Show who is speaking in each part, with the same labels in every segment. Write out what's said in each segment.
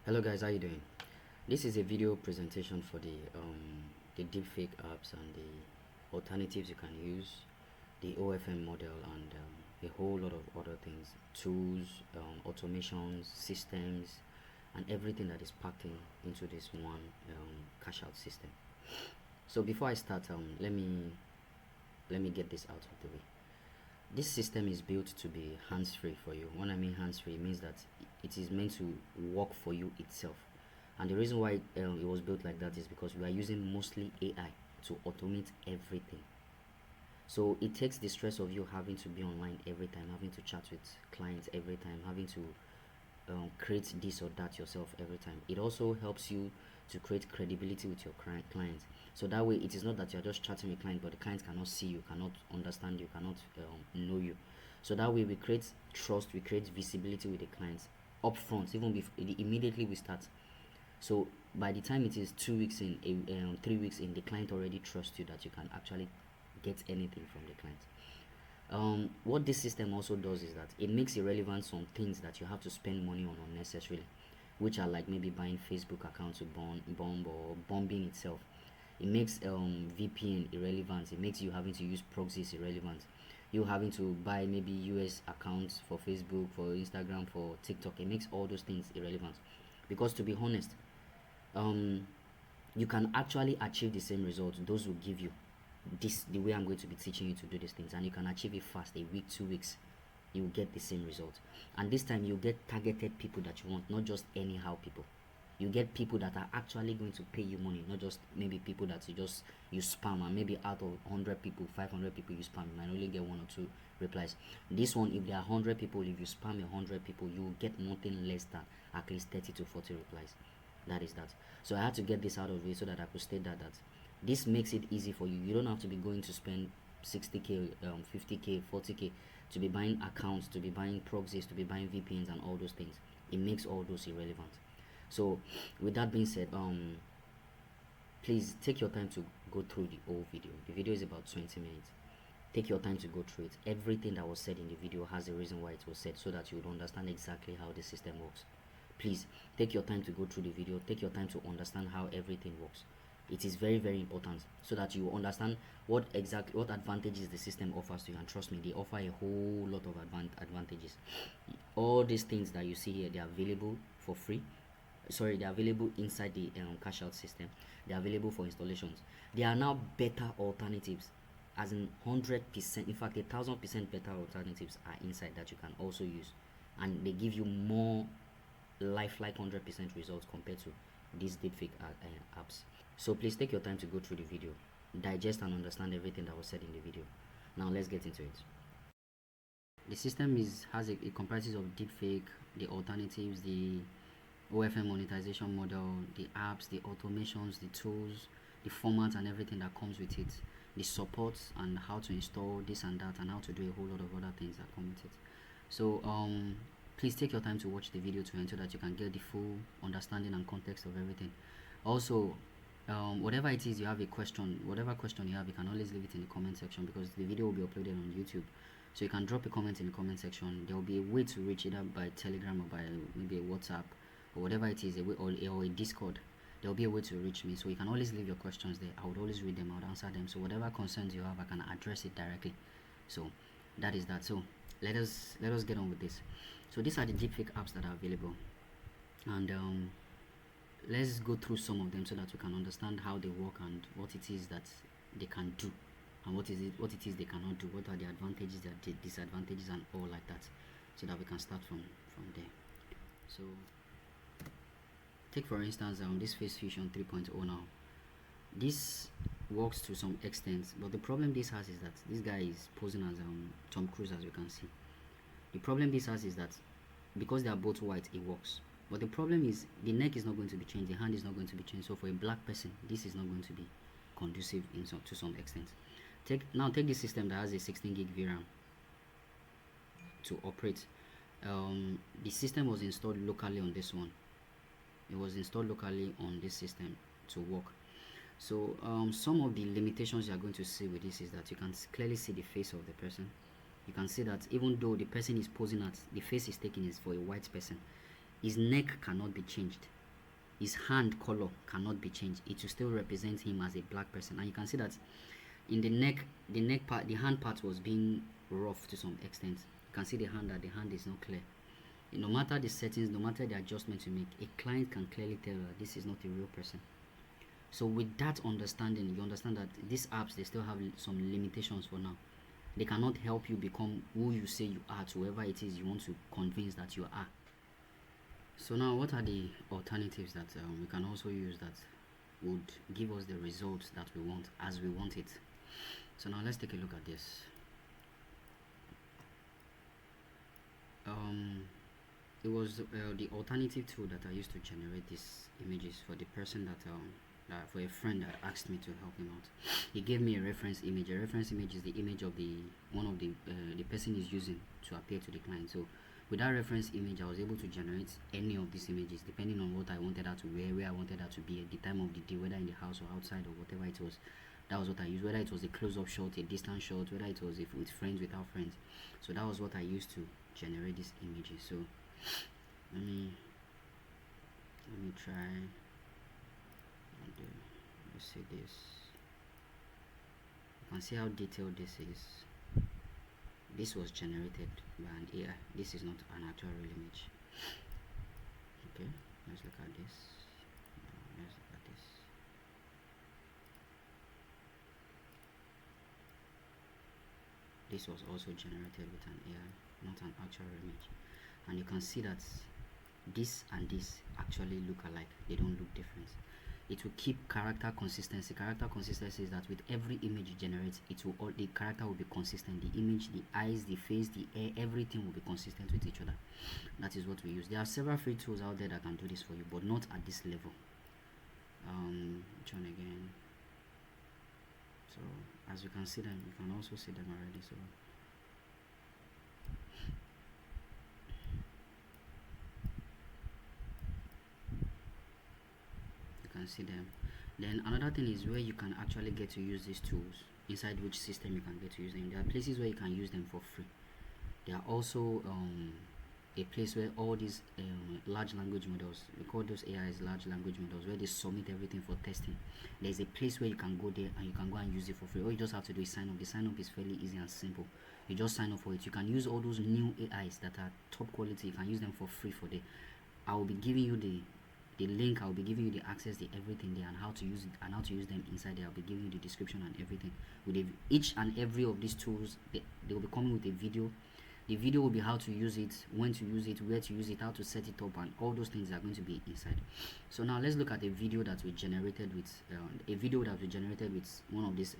Speaker 1: Hello guys, how you doing? This is a video presentation for the deepfake apps and the alternatives you can use, the OFM model, and a whole lot of other things, tools, automations, systems, and everything that is packed into this one cash out system. So before I start, let me get this out of the way. This system is built to be hands-free for you. When I mean hands-free, it means that it is meant to work for you itself. And the reason why it was built like that is because we are using mostly AI to automate everything. So it takes the stress of you having to be online every time, having to chat with clients every time, having to create this or that yourself every time. It also helps you to create credibility with your clients. So that way, it is not that you're just chatting with client, but the client cannot see you, cannot understand you, cannot know you. So that way, we create trust, we create visibility with the clients upfront, even before immediately we start. So by the time it is 2 weeks in, 3 weeks in, the client already trusts you that you can actually get anything from the client. What this system also does is that it makes irrelevant some things that you have to spend money on unnecessarily, which are like maybe buying Facebook accounts to bomb or bombing itself. It makes VPN irrelevant. It makes you having to use proxies irrelevant. You having to buy maybe US accounts for Facebook, for Instagram, for TikTok. It makes all those things irrelevant, because to be honest, you can actually achieve the same result those will give you this, the way I'm going to be teaching you to do these things, and you can achieve it fast. A week, 2 weeks, you will get the same result. And this time you get targeted people that you want, not just anyhow people. You get people that are actually going to pay you money, not just maybe people that you spam, and maybe out of 100 people, 500 people you spam, you might only get 1 or 2 replies. This one, if there are 100 people, if you spam 100 people, you will get nothing less than at least 30 to 40 replies. That is that. So I had to get this out of it so that I could state that this makes it easy for you. You don't have to be going to spend 60k, 50k, 40k to be buying accounts, to be buying proxies, to be buying VPNs and all those things. It makes all those irrelevant. So with that being said, please take your time to go through the whole video. The video is about 20 minutes. Take your time to go through it. Everything that was said in the video has a reason why it was said, so that you would understand exactly how the system works. Please take your time to go through the video. Take your time to understand how everything works. It is very, very important, so that you understand what advantages the system offers to you. And trust me, they offer a whole lot of advantages. All these things that you see here, they are available for free. Sorry, they are available inside the cash out system. They are available for installations. There are now better alternatives, as in 100%, in fact 1,000% better alternatives are inside that you can also use, and they give you more lifelike 100% results compared to these deepfake apps. So please take your time to go through the video, digest and understand everything that was said in the video. Now let's get into it. The system it comprises of deepfake, the alternatives, the OFM monetization model, the apps, the automations, the tools, the format and everything that comes with it, the support and how to install this and that, and how to do a whole lot of other things that come with it. So please take your time to watch the video to ensure that you can get the full understanding and context of everything. Also, whatever it is you have a question, whatever question you have, you can always leave it in the comment section, because the video will be uploaded on YouTube. So you can drop a comment in the comment section. There will be a way to reach either by Telegram or by maybe a WhatsApp or whatever it is, or a Discord. There will be a way to reach me, so you can always leave your questions there. I would always read them, I would answer them. So whatever concerns you have, I can address it directly. So that is that. So let us get on with this. So these are the deepfake apps that are available, and let's go through some of them so that we can understand how they work and what it is that they can do, and what it is they cannot do, what are the advantages, the disadvantages, and all like that, so that we can start from there. So take for instance this Face Fusion 3.0 now. This works to some extent, but the problem this has is that this guy is posing as Tom Cruise, as you can see. The problem this has is that because they are both white, it works. But the problem is the neck is not going to be changed, the hand is not going to be changed. So for a black person, this is not going to be conducive to some extent. Take this system that has a 16 gig VRAM to operate. The system was installed locally on this one. It was installed locally on this system to work. So some of the limitations you are going to see with this is that you can clearly see the face of the person. You can see that even though the person is posing at, the face is taken is for a white person, his neck cannot be changed. his hand color cannot be changed. It will still represent him as a black person. And you can see that in the neck part, the hand part was being rough to some extent. You can see the hand, that the hand is not clear. No matter the settings, no matter the adjustments you make, a client can clearly tell that this is not a real person. So with that understanding, you understand that these apps, they still have some limitations for now. They cannot help you become who you say you are to whoever it is you want to convince that you are. So now, what are the alternatives that we can also use that would give us the results that we want as we want it? So now let's take a look at this. It was the alternative tool that I used to generate these images for the person that for a friend that asked me to help him out. He gave me a reference image. A reference image is the image of the one of the person is using to appear to the client. So with that reference image, I was able to generate any of these images depending on what I wanted her to wear, where I wanted her to be at the time of the day, whether in the house or outside or whatever it was. That was what I used, whether it was a close-up shot, a distance shot, whether it was with friends, without friends. So that was what I used to generate these images. So let me try and let's see this. You can see how detailed this is. This was generated by an AI. This is not an actual real image. Okay, let's look at this. Let's look at this. This was also generated with an AI, not an actual image. And you can see that this and this actually look alike. They don't look different. It will keep character consistency. Character consistency is that with every image you generate, the character will be consistent. The image, the eyes, the face, the hair, everything will be consistent with each other. That is what we use. There are several free tools out there that can do this for you, but not at this level. Which one again? So as you can see them, you can also see them already. So see them. Then another thing is where you can actually get to use these tools, inside which system you can get to use them. There are places where you can use them for free. There are also a place where all these large language models, we call those AIs large language models, where they submit everything for testing. There's a place where you can go there and you can go and use it for free. All you just have to do is sign up. The sign up is fairly easy and simple. You just sign up for it. You can use all those new AIs that are top quality. You can use them for free for day. I will be giving you the link. I'll be giving you the access, the everything there, and how to use it and how to use them inside there. I'll be giving you the description and everything. With each and every of these tools, they will be coming with a video. The video will be how to use it, when to use it, where to use it, how to set it up, and all those things are going to be inside. So now let's look at a video that we generated with one of these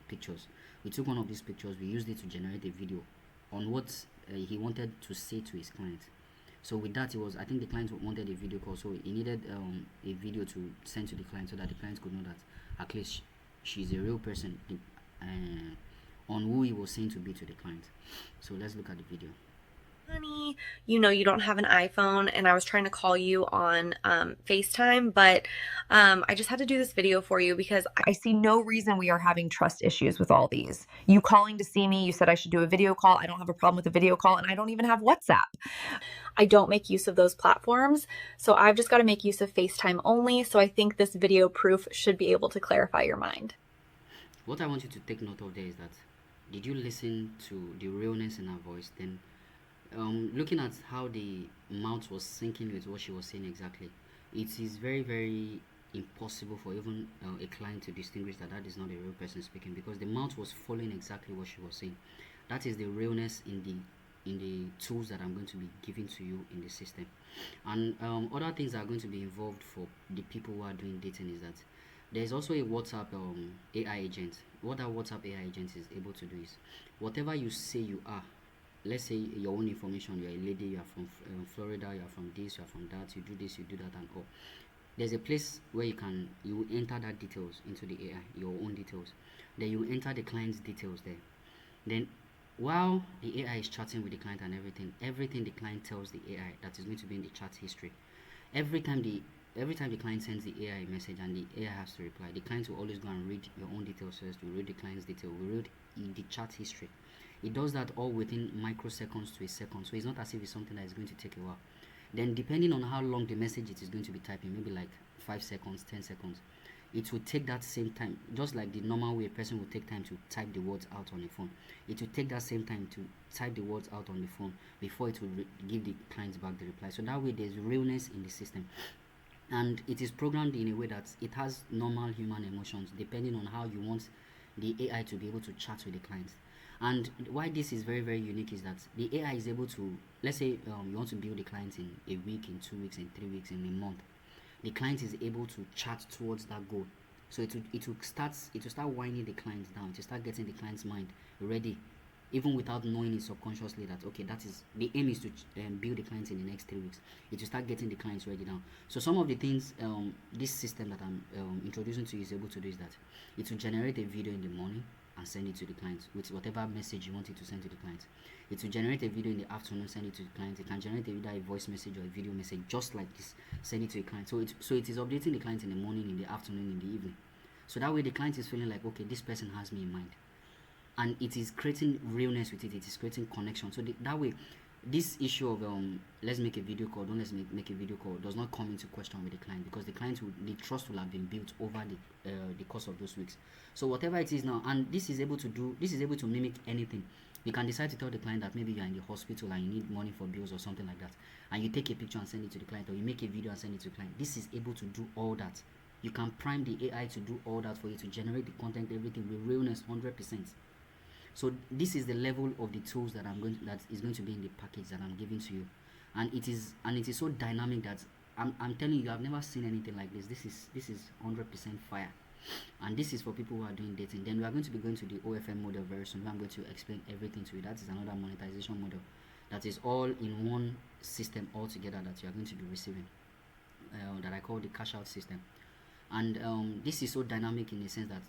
Speaker 1: pictures. We took one of these pictures, we used it to generate a video on what he wanted to say to his client. So with that, I think the client wanted a video call, so he needed a video to send to the client so that the client could know that at least she's a real person on who he was saying to be to the client. So let's look at the video.
Speaker 2: Honey, you don't have an iPhone, and I was trying to call you on FaceTime, but I just had to do this video for you because I see no reason we are having trust issues with all these. You calling to see me, you said I should do a video call. I don't have a problem with a video call, and I don't even have WhatsApp. I don't make use of those platforms, so I've just got to make use of FaceTime only, so I think this video proof should be able to clarify your mind.
Speaker 1: What I want you to take note of there is that, did you listen to the realness in her voice? Then looking at how the mouth was syncing with what she was saying exactly, it is very, very impossible for even a client to distinguish that is not a real person speaking, because the mouth was following exactly what she was saying. That is the realness in the tools that I'm going to be giving to you in the system. And other things that are going to be involved for the people who are doing dating is that there's also a WhatsApp AI agent. What that WhatsApp AI agent is able to do is, whatever you say you are, let's say your own information, you're a lady, you're from Florida, you're from this, you're from that, you do this, you do that, and all. There's a place where you enter that details into the AI, your own details. Then you enter the client's details there. Then while the AI is chatting with the client and everything the client tells the AI that is going to be in the chat history. Every time the client sends the AI a message and the AI has to reply, the client will always go and read your own details first. We read the client's detail, we read the chat history. It does that all within microseconds to a second, so it's not as if it's something that is going to take a while. Then depending on how long the message it is going to be typing, maybe like 5 seconds, 10 seconds, it will take that same time, just like the normal way a person will take time to type the words out on the phone. It will take that same time to type the words out on the phone before it will give the client back the reply. So that way there's realness in the system, and it is programmed in a way that it has normal human emotions depending on how you want the AI to be able to chat with the client. And why this is very very unique is that the AI is able to, let's say you want to build the client in a week, in 2 weeks, in 3 weeks, in a month. The client is able to chat towards that goal. So it will start winding the client down. It will start getting the client's mind ready, even without knowing it subconsciously that okay, that is the aim is to build the clients in the next 3 weeks. It will start getting the clients ready now. So some of the things this system that I'm introducing to you is able to do is that it will generate a video in the morning and send it to the client with whatever message you want it to send to the client. It will generate a video in the afternoon, send it to the client. It can generate either a voice message or a video message just like this, send it to the client. So it is updating the client in the morning, in the afternoon, in the evening. So that way the client is feeling like okay, this person has me in mind, and it is creating realness with it. It is creating connection. So that way this issue of let's make a video call, don't let's make a video call does not come into question with the client, because the trust will have been built over the course of those weeks. So whatever it is now, and this is able to mimic anything. You can decide to tell the client that maybe you are in the hospital and you need money for bills or something like that, and you take a picture and send it to the client, or you make a video and send it to the client. This is able to do all that. You can prime the AI to do all that for you, to generate the content, everything with realness 100%. So this is the level of the tools that that is going to be in the package that I'm giving to you, and it is so dynamic that I'm telling you, I've never seen anything like this. This is 100% fire, and this is for people who are doing dating. Then we are going to be going to the OFM model very soon, where I'm going to explain everything to you. That is another monetization model that is all in one system altogether that you are going to be receiving, that I call the cash out system. And this is so dynamic in the sense that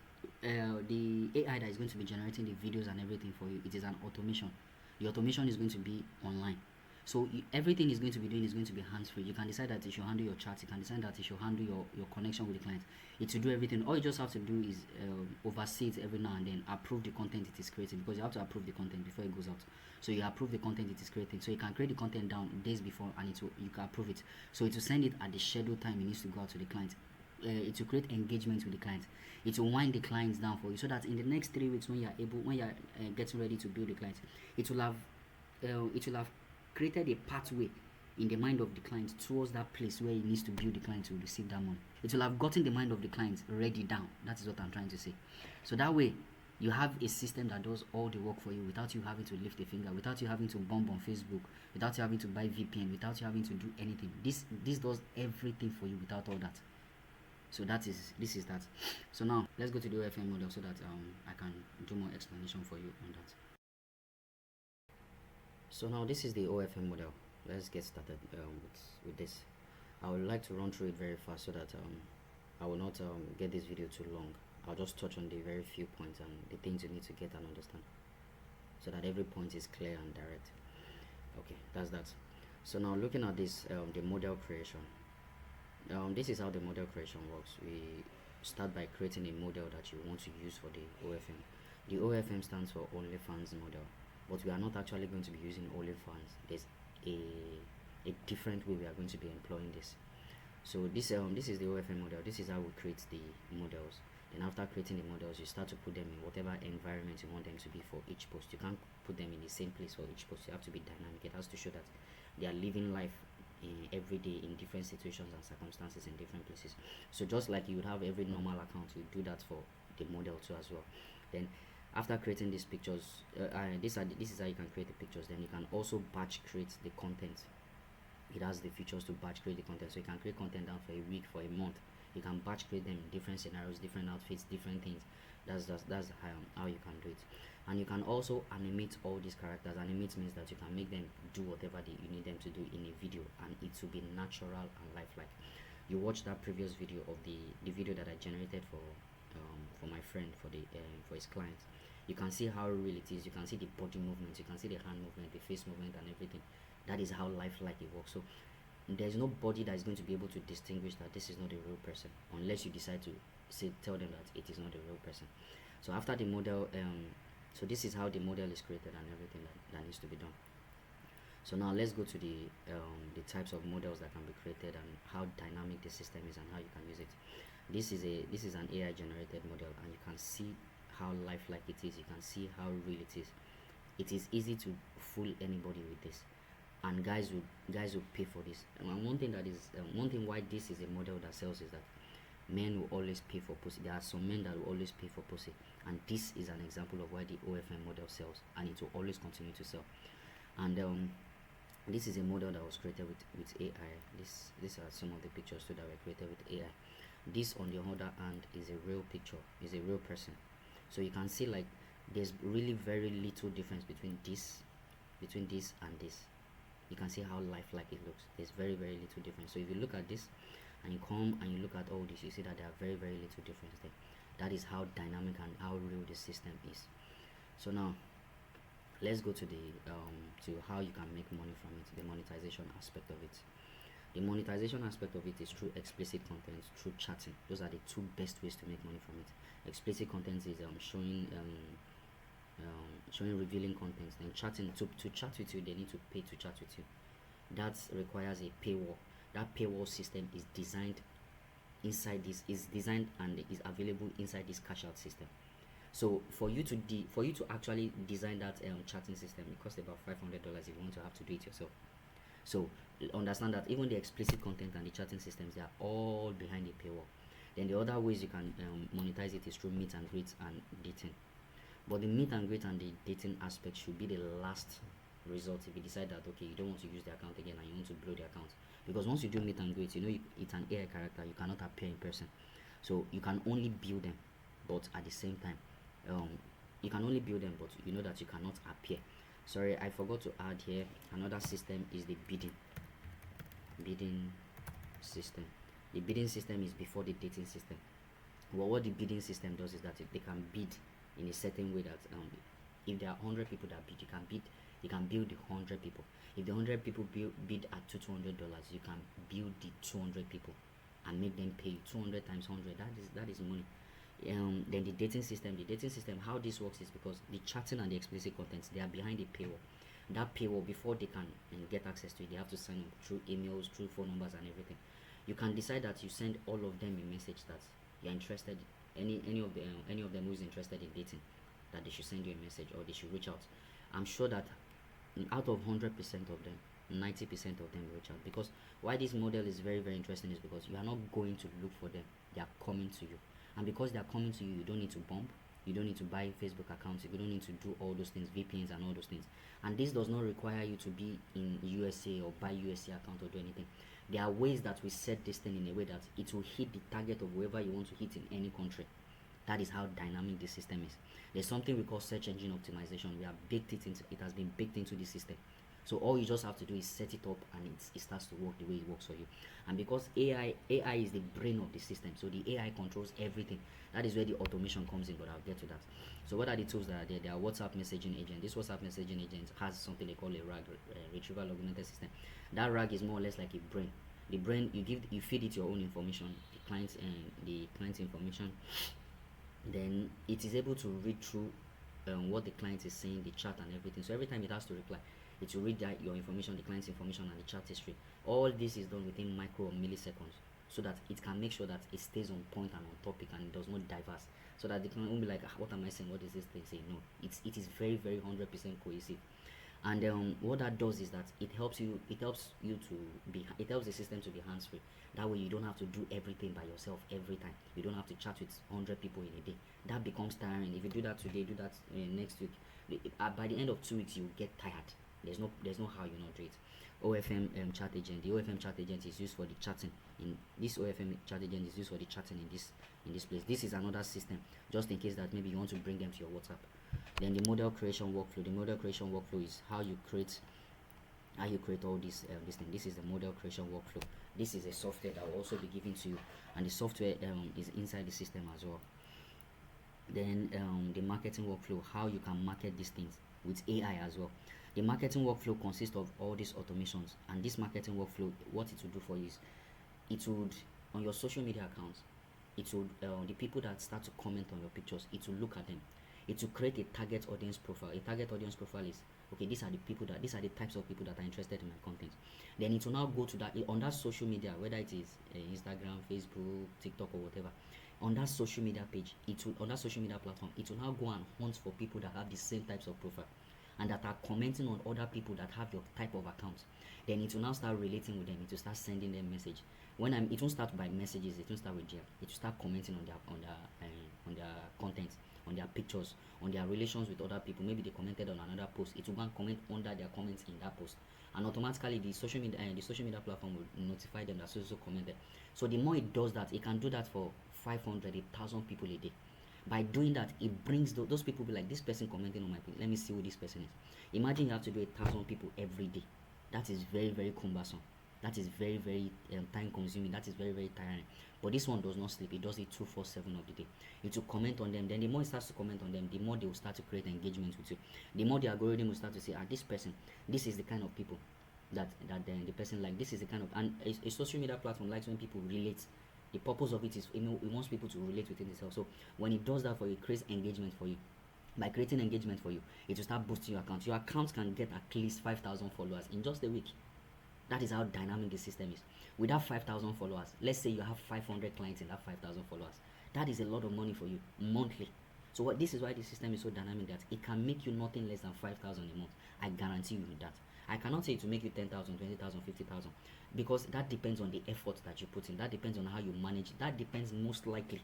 Speaker 1: the AI that is going to be generating the videos and everything for you, it is an automation. The automation is going to be online, so everything is going to be doing is going to be hands-free. You can decide that it should handle your chat, you can decide that it should handle your connection with the client. It will do everything. All you just have to do is oversee it every now and then, approve the content it is creating, because you have to approve the content before it goes out. So you approve the content it is creating, so you can create the content down days before, and you can approve it, so it will send it at the scheduled time it needs to go out to the client. It will create engagement with the client. It will wind the clients down for you, so that in the next 3 weeks, when you are getting ready to build the client, it will have created a pathway in the mind of the client towards that place where he needs to build the client to receive that money. It will have gotten the mind of the client ready down. That is what I'm trying to say. So that way you have a system that does all the work for you without you having to lift a finger, without you having to bomb on Facebook, without you having to buy VPN, without you having to do anything. This does everything for you without all that. So this is that. So now let's go to the OFM model so that I can do more explanation for you on that. So now this is the OFM model. Let's get started with this. I would like to run through it very fast so that I will not get this video too long. I'll just touch on the very few points and the things you need to get and understand, so that every point is clear and direct. Okay, that's that. So now looking at this, the model creation. This is how the model creation works. We start by creating a model that you want to use for the OFM. The OFM stands for OnlyFans model, but we are not actually going to be using OnlyFans. There's a different way we are going to be employing this. So this is the OFM model. This is how we create the models. Then after creating the models, you start to put them in whatever environment you want them to be for each post. You can't put them in the same place for each post. You have to be dynamic. It has to show that they are living life every day in different situations and circumstances in different places. So just like you would have every normal account, you do that for the model too as well. Then after creating these pictures, this is how you can create the pictures. Then you can also batch create the content. It has the features to batch create the content, so you can create content down for a week, for a month. You can batch create them in different scenarios, different outfits, different things. That's how you can do it. And you can also animate all these characters. Animate means that you can make them do whatever you need them to do in a video, and it will be natural and lifelike. You watch that previous video of the video that I generated for my friend, for his client. You can see how real it is. You can see the body movements, you can see the hand movement, the face movement, and everything. That is how lifelike it works. So there's nobody that is going to be able to distinguish that this is not a real person, unless you decide to tell them that it is not a real person. So after the model, so this is how the model is created and everything that needs to be done. So now let's go to the types of models that can be created and how dynamic the system is and how you can use it. This is an AI generated model, and you can see how lifelike it is. You can see how real it is. It is easy to fool anybody with this, and guys will pay for this. And one thing that is one thing why this is a model that sells is that men will always pay for pussy. There are some men that will always pay for pussy, and this is an example of why the OFM model sells, and it will always continue to sell. And this is a model that was created with AI. These are some of the pictures too that were created with AI. This on the other hand is a real picture, is a real person. So you can see like there's really very little difference between this and this. You can see how lifelike it looks. There's very little difference. So if you look at this and you come and you look at all this, you see that there are very little difference there. That is how dynamic and how real the system is. So now let's go to the to how you can make money from it, the monetization aspect of it. The monetization aspect of it is through explicit content, through chatting. Those are the two best ways to make money from it. Explicit content is showing revealing content. Then chatting, to chat with you, they need to pay to chat with you. That requires a paywall. That paywall system is designed inside this, is designed and is available inside this cash out system. So for you to actually design that chatting system, it costs about $500 if you want to have to do it yourself. So understand that even the explicit content and the chatting systems, they are all behind the paywall. Then the other ways you can monetize it is through meet and greet and dating. But the meet and greet and the dating aspect should be the last result if you decide that okay, you don't want to use the account again and you want to blow the account. Because once you do meet and greet, it's an AI character, you cannot appear in person. So you can only build them, but at the same time, you can only build them, but you know that you cannot appear. Sorry, I forgot to add here another system is the bidding system. The bidding system is before the dating system. Well, what the bidding system does is that they can bid in a certain way that if there are 100 people that bid, you can build the 100 people. If the 100 people bid at $200, you can build the 200 people and make them pay you 200 times 100. That is money. Then the dating system, how this works is because the chatting and the explicit contents, they are behind the paywall. That paywall, before they can get access to it, they have to sign up through emails, through phone numbers and everything. You can decide that you send all of them a message that you're interested, any of them who is interested in dating, that they should send you a message or they should reach out. I'm sure that out of 100% of them, 90% of them reach out. Because why this model is very interesting is because you are not going to look for them, they are coming to you. And because they are coming to you, you don't need to bump, you don't need to buy Facebook accounts, you don't need to do all those things, VPNs and all those things. And this does not require you to be in USA or buy USA account or do anything. There are ways that we set this thing in a way that it will hit the target of whoever you want to hit in any country. That is how dynamic the system is. There's something we call search engine optimization. It has been baked into the system. So all you just have to do is set it up and it starts to work the way it works for you. And because AI is the brain of the system, so the AI controls everything. That is where the automation comes in, but I'll get to that. So what are the tools that are there? There are WhatsApp messaging agent. This WhatsApp messaging agent has something they call a RAG, retrieval augmented system. That RAG is more or less like a brain. The brain, you feed it your own information, the client's information. Then it is able to read through what the client is saying, the chat and everything. So every time it has to reply, it will read your information, the client's information and the chat history. All this is done within micro or milliseconds, so that it can make sure that it stays on point and on topic and it does not diverse, so that the client won't be like, what am I saying, what is this thing saying? No, it is very 100% cohesive. And what that does is that it helps the system to be hands-free. That way you don't have to do everything by yourself every time. You don't have to chat with 100 people in a day. That becomes tiring. If you do that today, do that next week, by the end of 2 weeks you will get tired. There's no how you not do it. OFM chat agent. The OFM chat agent is used for the chatting. In this OFM chat agent is used for the chatting in this place. This is another system, just in case that maybe you want to bring them to your WhatsApp. Then the model creation workflow. The model creation workflow is how you create all this thing. This is the model creation workflow. This is a software that will also be given to you, and the software is inside the system as well. Then the marketing workflow, how you can market these things with AI as well. The marketing workflow consists of all these automations, and this marketing workflow, what it will do for you is, it would, on your social media accounts, it would the people that start to comment on your pictures, it will look at them. It will create a target audience profile. A target audience profile is, okay, these are the types of people that are interested in my content. Then it will now go to that on that social media, whether it is Instagram, Facebook, TikTok, or whatever. On that social media page, on that social media platform, it will now go and hunt for people that have the same types of profile and that are commenting on other people that have your type of account. Then it will now start relating with them. It will start sending them message. It won't start by messages. It won't start with it will start commenting on their content, on their pictures, on their relations with other people. Maybe they commented on another post. It will go and comment under their comments in that post, and automatically the social media platform will notify them that so commented. So the more it does that, it can do that for 500, 1,000 people a day. By doing that, it brings those people be like, this person commenting on my page, let me see who this person is. Imagine you have to do 1,000 people every day. That is very, very cumbersome. That is very, very time consuming. That is very, very tiring. But this one does not sleep. It does it 247 of the day. It will comment on them. Then the more it starts to comment on them, the more they will start to create engagement with you. The more the algorithm will start to say, this person, this is the kind of people that the person like. This is the kind of, and a social media platform likes when people relate. The purpose of it is it wants people to relate within itself. So when it does that for you, it creates engagement for you. By creating engagement for you, it will start boosting your account. Your account can get at least 5,000 followers in just a week. That is how dynamic the system is. With that 5,000 followers, let's say you have 500 clients in that 5,000 followers. That is a lot of money for you monthly. So this is why the system is so dynamic, that it can make you nothing less than 5,000 a month. I guarantee you that. I cannot say to make you 10,000, 20,000, 50,000, because that depends on the effort that you put in. That depends on how you manage. That depends most likely,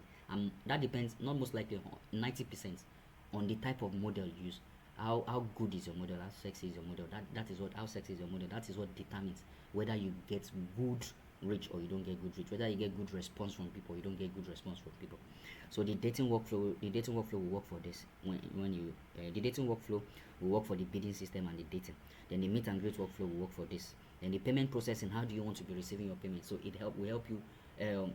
Speaker 1: that depends not most likely, 90% on the type of model you use. How good is your model? How sexy is your model? That is what how sexy is your model. That is what determines whether you get good reach or you don't get good reach. Whether you get good response from people or you don't get good response from people. So the dating workflow will work for this. When you the dating workflow will work for the bidding system and the dating. Then the meet and greet workflow will work for this. Then the payment processing. How do you want to be receiving your payment? So will help you.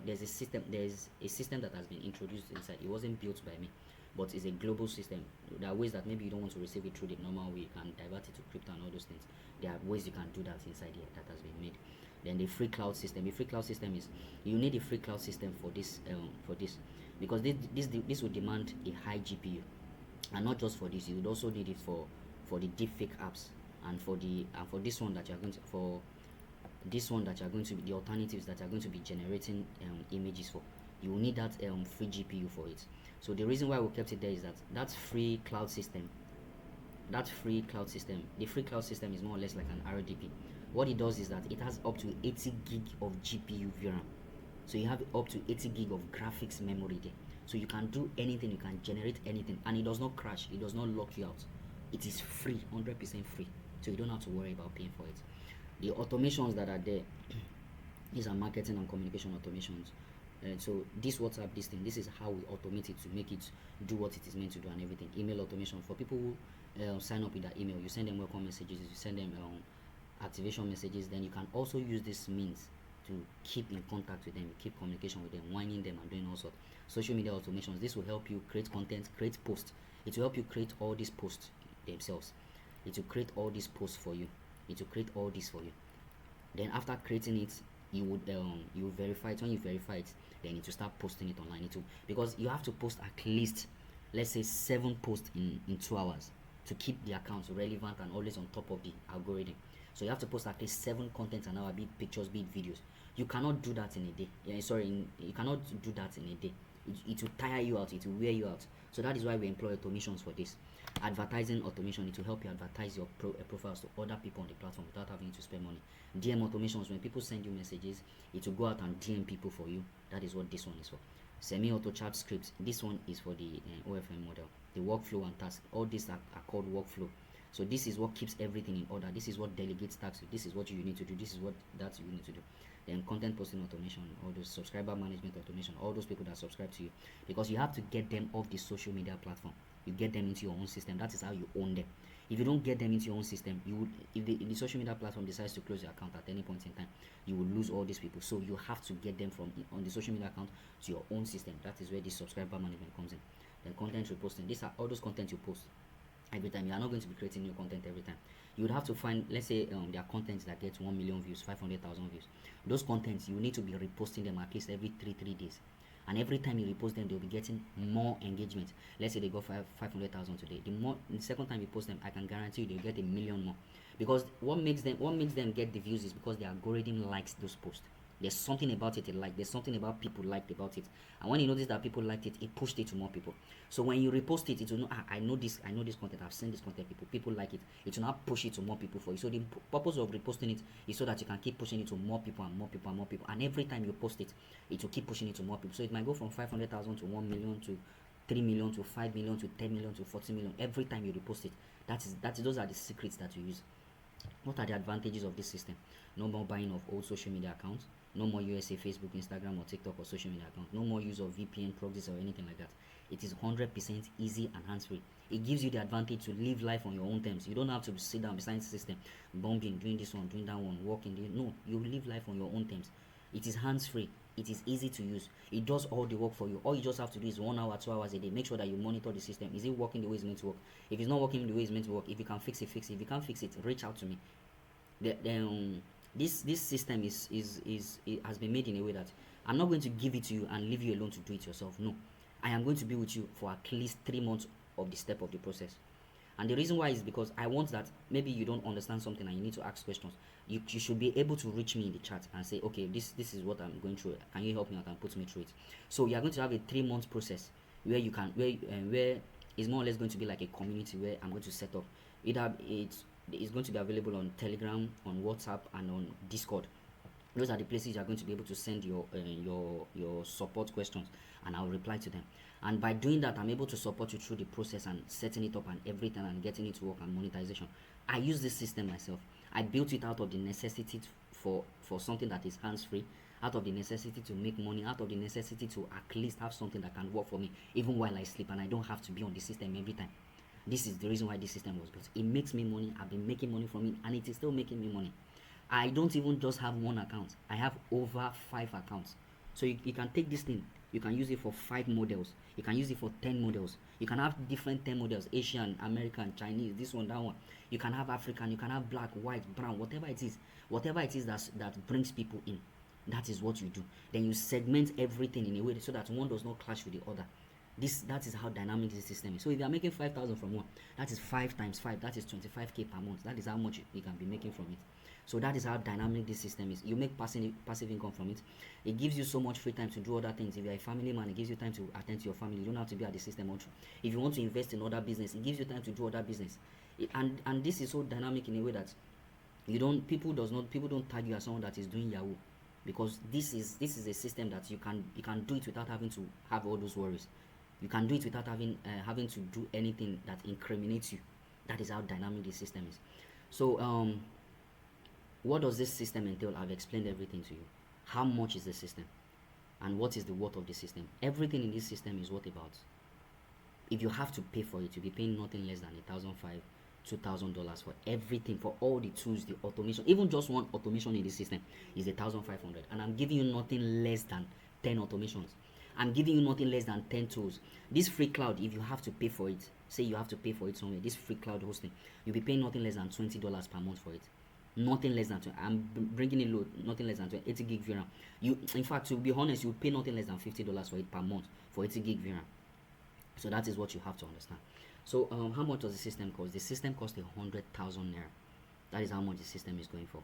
Speaker 1: There's a system that has been introduced inside. It wasn't built by me, but it's a global system. There are ways that maybe you don't want to receive it through the normal way. You can divert it to crypto and all those things. There are ways you can do that inside here that has been made. Then the free cloud system. The free cloud system is, you need a free cloud system for this because this will demand a high GPU, and not just for this. You would also need it for the deepfake apps, and for this one that you're going to be the alternatives that are going to be generating images for. You will need that free GPU for it. So the reason why we kept it there is that free cloud system. The free cloud system is more or less like an RDP. What it does is that it has up to 80 gig of GPU VRAM. So you have up to 80 gig of graphics memory there. So you can do anything, you can generate anything, and it does not crash, it does not lock you out. It is free, 100% free. So you don't have to worry about paying for it. The automations that are there, these are marketing and communication automations. So this WhatsApp, this is how we automate it to make it do what it is meant to do and everything. Email automation for people who sign up with that email. You send them welcome messages, you send them activation messages. Then you can also use this means to keep in contact with them, keep communication with them, whining them, and doing all sorts. Social media automations. This will help you create content, create posts. It will help you create all these posts themselves. It will create all these posts for you. It will create all this for you. Then after creating it, you would you verify it. When you verify it, then it will start posting it online. Because you have to post at least, let's say, 7 posts in 2 hours to keep the accounts relevant and always on top of the algorithm. So you have to post at least 7 contents an hour, be it pictures, be it videos. You cannot do that in a day. You cannot do that in a day. It will tire you out, it will wear you out. So that is why we employ automations for this. Advertising automation, it will help you advertise your profiles to other people on the platform without having to spend money. DM automations, when people send you messages, it will go out and DM people for you. That is what this one is for. Semi-auto chat scripts, this one is for the OFM model. The workflow and task, all these are called workflow. So this is what keeps everything in order. This is what delegates tasks. This is what you need to do. This is what that you need to do. Then content posting automation, all those subscriber management automation, all those people that subscribe to you, because you have to get them off the social media platform. You get them into your own system. That is how you own them. If you don't get them into your own system, you would, if the social media platform decides to close your account at any point in time, you will lose all these people. So you have to get them from on the social media account to your own system. That is where the subscriber management comes in. Then content reposting. These are all those content you post every time. You are not going to be creating new content every time. You would have to find, let's say, there are contents that get 1 million views, 500,000 views. Those contents, you need to be reposting them at least every 3 days. and every time you repost them, they'll be getting more engagement. Let's say they got 500,000 today. The second time you post them, I can guarantee you they'll get 1 million more. Because what makes them get the views is because the algorithm likes those posts. There's something about it like. There's something about people liked about it. And when you notice that people liked it, it pushed it to more people. So when you repost it, it will know, I know this content, I've seen this content, people like it. It will not push it to more people for you. So the purpose of reposting it is so that you can keep pushing it to more people and more people and more people. And every time you post it, it will keep pushing it to more people. So it might go from 500,000 to 1 million to 3 million to 5 million to 10 million to 40 million every time you repost it. Those are the secrets that you use. What are the advantages of this system? No more buying of old social media accounts. No more USA, Facebook, Instagram, or TikTok, or social media accounts. No more use of VPN, proxies, or anything like that. It is 100% easy and hands-free. It gives you the advantage to live life on your own terms. You don't have to sit down beside the system, bombing, doing this one, doing that one, working. No, you live life on your own terms. It is hands-free. It is easy to use. It does all the work for you. All you just have to do is 1 hour, 2 hours a day. Make sure that you monitor the system. Is it working the way it's meant to work? If it's not working the way it's meant to work, if you can fix it, fix it. If you can't fix it, reach out to me. This system has been made in a way that I'm not going to give it to you and leave you alone to do it yourself. No, I am going to be with you for at least 3 months of the step of the process. And the reason why is because I want that maybe you don't understand something and you need to ask questions. You should be able to reach me in the chat and say, okay, this is what I'm going through. Can you help me out and put me through it? So you are going to have a 3-month process where you can where it's more or less going to be like a community where I'm going to set up. It's going to be available on Telegram, on WhatsApp, and on Discord. Those are the places you are going to be able to send your support questions, and I'll reply to them. And by doing that, I'm able to support you through the process and setting it up and everything and getting it to work and monetization. I use this system myself. I built it out of the necessity for something that is hands-free, out of the necessity to make money, out of the necessity to at least have something that can work for me even while I sleep, and I don't have to be on the system every time. This is the reason why this system was built. It makes me money. I've been making money from it, and it is still making me money. I don't even just have one account. I have over 5 accounts. So you can take this thing. You can use it for 5 models. You can use it for 10 models. You can have different 10 models. Asian, American, Chinese, this one, that one. You can have African. You can have black, white, brown, whatever it is. Whatever it is that brings people in. That is what you do. Then you segment everything in a way so that one does not clash with the other. That is how dynamic this system is. So if you are making 5,000 from one, that is 5 times 5. That is 25k per month. That is how much you can be making from it. So that is how dynamic this system is. You make passive income from it. It gives you so much free time to do other things. If you're a family man, it gives you time to attend to your family. You don't have to be at the system all through. If you want to invest in other business, it gives you time to do other business. And this is so dynamic in a way that people don't tag you as someone that is doing Yahoo, because this is a system that you can do it without having to have all those worries. You can do it without having to do anything that incriminates you. That is how dynamic the system is. So what does this system entail? I've explained everything to you. How much is the system? And what is the worth of the system? Everything in this system is worth about. If you have to pay for it, you'll be paying nothing less than $1,500, $2,000 for everything, for all the tools, the automation. Even just one automation in this system is $1,500, and I'm giving you nothing less than 10 automations. I'm giving you nothing less than 10 tools. This free cloud, if you have to pay for it, say you have to pay for it somewhere, this free cloud hosting, you'll be paying nothing less than $20 per month for it. Nothing less than 20. I'm bringing in load, nothing less than 80 gig VRAM. In fact, to be honest, you pay nothing less than $50 for it per month for 80 gig VRAM. So that is what you have to understand. So how much does the system cost? The system costs 100,000 naira. That is how much the system is going for.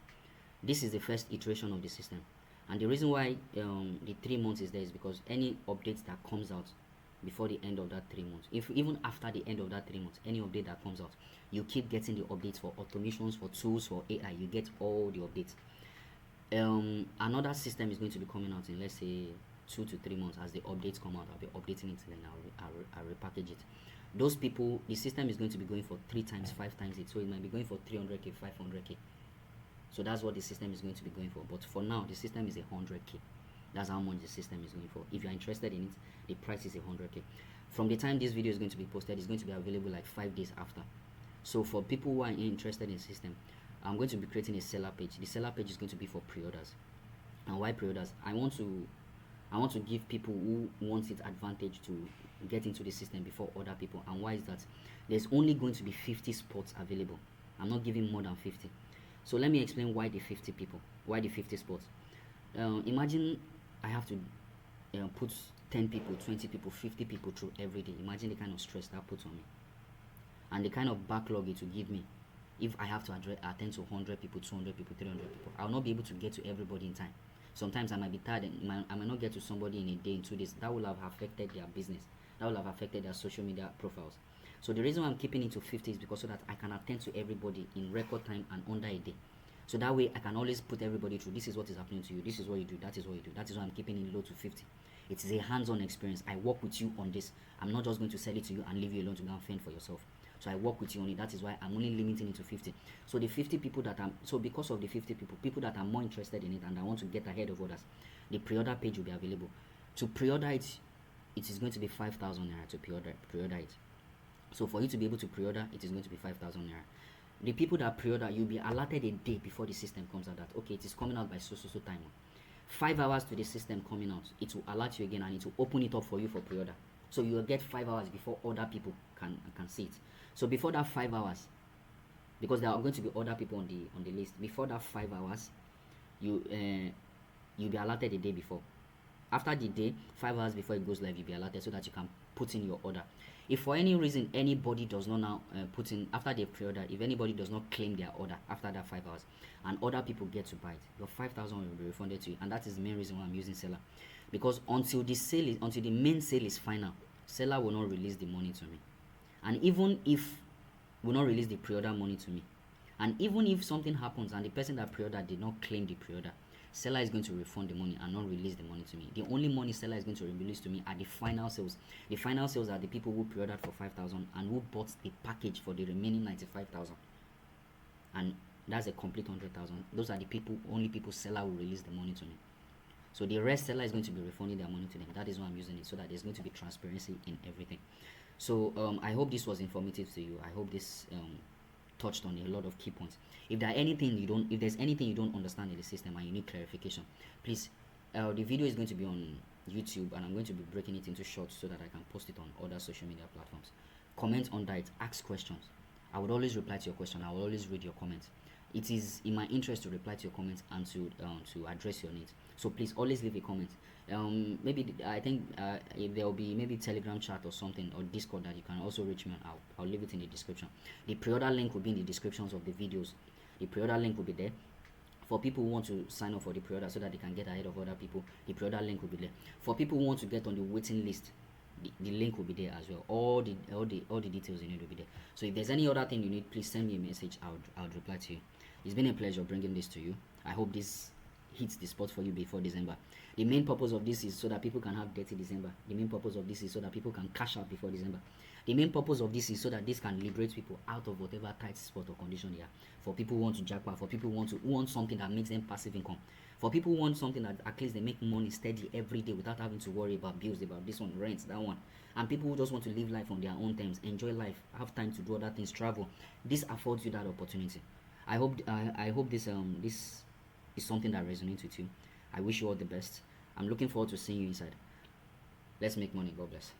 Speaker 1: This is the first iteration of the system. And the reason why the 3 months is there is because any updates that comes out before the end of that 3 months, if even after the end of that 3 months, any update that comes out, you keep getting the updates for automations, for tools, for AI. You get all the updates. Another system is going to be coming out in, let's say, 2 to 3 months. As the updates come out, I'll be updating it, and then I'll repackage it. Those people, the system is going to be going for 3 times, 5 times it, so it might be going for 300k, 500k. So that's what the system is going to be going for. But for now, the system is 100k. That's how much the system is going for. If you're interested in it, the price is 100k. From the time this video is going to be posted, it's going to be available like 5 days after. So for people who are interested in the system, I'm going to be creating a seller page. The seller page is going to be for pre-orders. And why pre-orders? I want to give people who want it advantage to get into the system before other people. And why is that? There's only going to be 50 spots available. I'm not giving more than 50. So let me explain why the 50 people, why the 50 spots. Imagine I have to put 10 people, 20 people, 50 people through every day. Imagine the kind of stress that puts on me, and the kind of backlog it will give me. If I have to attend to 100 people, 200 people, 300 people, I'll not be able to get to everybody in time. Sometimes I might be tired and I might not get to somebody in a day, in 2 days. That will have affected their business. That will have affected their social media profiles. So the reason why I'm keeping it to 50 is because so that I can attend to everybody in record time and under a day. So that way I can always put everybody through. This is what is happening to you. This is what you do. That is what you do. That is why I'm keeping it low to 50. It is a hands-on experience. I work with you on this. I'm not just going to sell it to you and leave you alone to go and fend for yourself. So I work with you on it. That is why I'm only limiting it to 50. So the 50 people that I'm, so because of the 50 people that are more interested in it and I want to get ahead of others, the pre-order page will be available. To pre-order it, it is going to be 5,000 naira to pre-order it. So for you to be able to pre-order, it is going to be 5,000 naira. The people that pre-order, you'll be alerted a day before the system comes out that, okay, it is coming out by so time. 5 hours to the system coming out, it will alert you again and it will open it up for you for pre-order. So you will get 5 hours before other people can see it. So before that 5 hours, because there are going to be other people on the list, before that 5 hours, you'll be alerted the day before. After the day, 5 hours before it goes live, you'll be alerted so that you can put in your order. If for any reason anybody does not now put in after they pre-order, if anybody does not claim their order after that 5 hours and other people get to buy it, your 5,000 will be refunded to you. And that is the main reason why I'm using seller, because until the main sale is final, seller will not release the money to me. And even if will not release the pre-order money to me, and even if something happens and the person that pre-order did not claim the pre-order, seller is going to refund the money and not release the money to me. The only money seller is going to release to me are the final sales. The final sales are the people who pre-ordered for 5,000 and who bought the package for the remaining 95,000, and that's a complete 100,000. Those are the only people seller will release the money to me. So the rest seller is going to be refunding their money to them. That is why I'm using it, so that there's going to be transparency in everything. So I hope this was informative to you. I hope this touched on a lot of key points. If there's anything you don't understand in the system and you need clarification, please, the video is going to be on YouTube and I'm going to be breaking it into shorts so that I can post it on other social media platforms. Comment under it, ask questions. I would always reply to your question. I will always read your comments. It is in my interest to reply to your comments and to address your needs. So please always leave a comment. Maybe I think if there will be maybe Telegram chat or something, or Discord that you can also reach me on, I'll leave it in the description. The pre-order link will be in the descriptions of the videos. The pre-order link will be there. For people who want to sign up for the pre-order so that they can get ahead of other people, the pre-order link will be there. For people who want to get on the waiting list, the link will be there as well. All the details you need will be there. So if there's any other thing you need, please send me a message. I'll reply to you. It's been a pleasure bringing this to you. I hope this hits the spot for you before December. The main purpose of this is so that people can have dirty December. The main purpose of this is so that people can cash out before December. The main purpose of this is so that this can liberate people out of whatever tight spot or condition they are. For people who want to jackpot, for people who want something that makes them passive income, for people who want something that at least they make money steady every day without having to worry about bills, about this one, rent, that one, and people who just want to live life on their own terms, enjoy life, have time to do other things, travel. This affords you that opportunity. I hope this is something that resonates with you. I wish you all the best. I'm looking forward to seeing you inside. Let's make money. God bless.